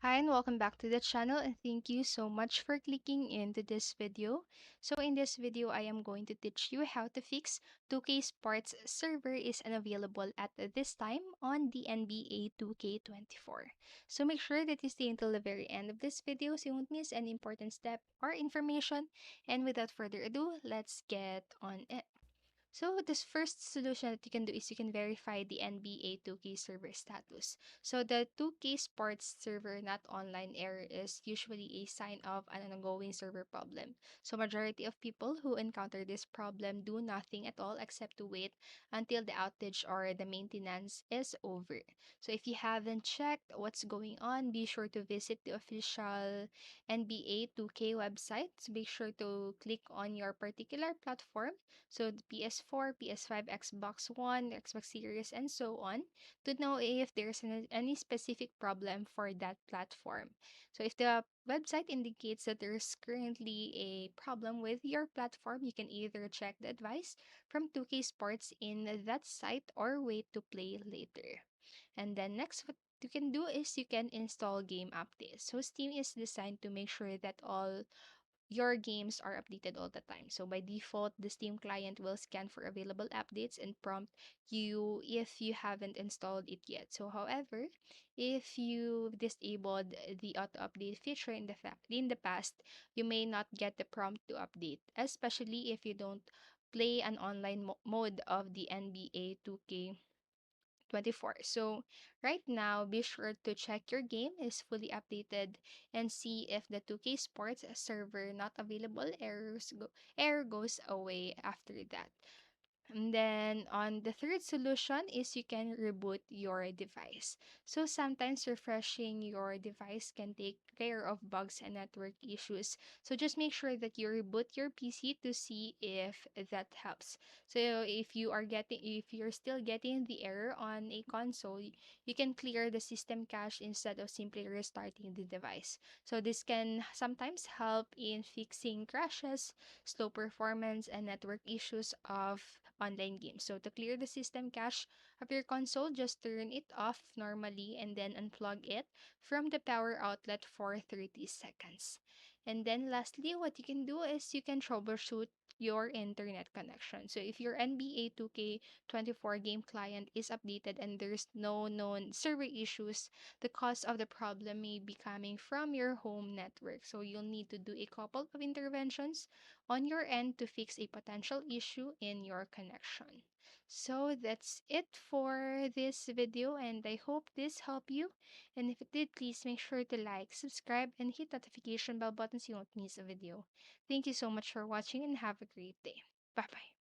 Hi and welcome back to the channel, and thank you so much for clicking into this video. So in this video, I am going to teach you how to fix 2K Sports server is unavailable at this time on the NBA 2K24. So make sure that you stay until the very end of this video so you won't miss any important step or information. And without further ado, let's get on it. So this first solution that you can do is you can verify the NBA 2K server status. So the 2K Sports server not online error is usually a sign of an ongoing server problem. So majority of people who encounter this problem do nothing at all except to wait until the outage or the maintenance is over. So if you haven't checked what's going on, be sure to visit the official NBA 2K website. So be sure to click on your particular platform, so the PS4, PS5, Xbox One, Xbox Series, and so on, to know if there's any specific problem for that platform. So if the website indicates that there's currently a problem with your platform, you can either check the advice from 2K Sports in that site or wait to play later. And then next, what you can do is you can install game updates. So Steam is designed to make sure that all your games are updated all the time. So by default, the Steam client will scan for available updates and prompt you if you haven't installed it yet. So however, if you've disabled the auto update feature in the past, you may not get the prompt to update, especially if you don't play an online mode of the NBA 2K 24. So right now, be sure to check your game is fully updated and see if the 2K Sports server not available error goes away after that. And then on the third solution is you can reboot your device. So sometimes refreshing your device can take care of bugs and network issues. So just make sure that you reboot your PC to see if that helps. So if you're still getting the error on a console, you can clear the system cache instead of simply restarting the device. So this can sometimes help in fixing crashes, slow performance, and network issues of online games. So to clear the system cache of your console, just turn it off normally and then unplug it from the power outlet for 30 seconds. And then lastly, what you can do is you can troubleshoot your internet connection. So if your NBA 2K24 game client is updated and there's no known server issues, the cause of the problem may be coming from your home network. So you'll need to do a couple of interventions on your end to fix a potential issue in your connection. So that's it for this video, and I hope this helped you. And if it did, please make sure to like, subscribe, and hit notification bell button so you won't miss a video. Thank you so much for watching and have a great day. Bye bye.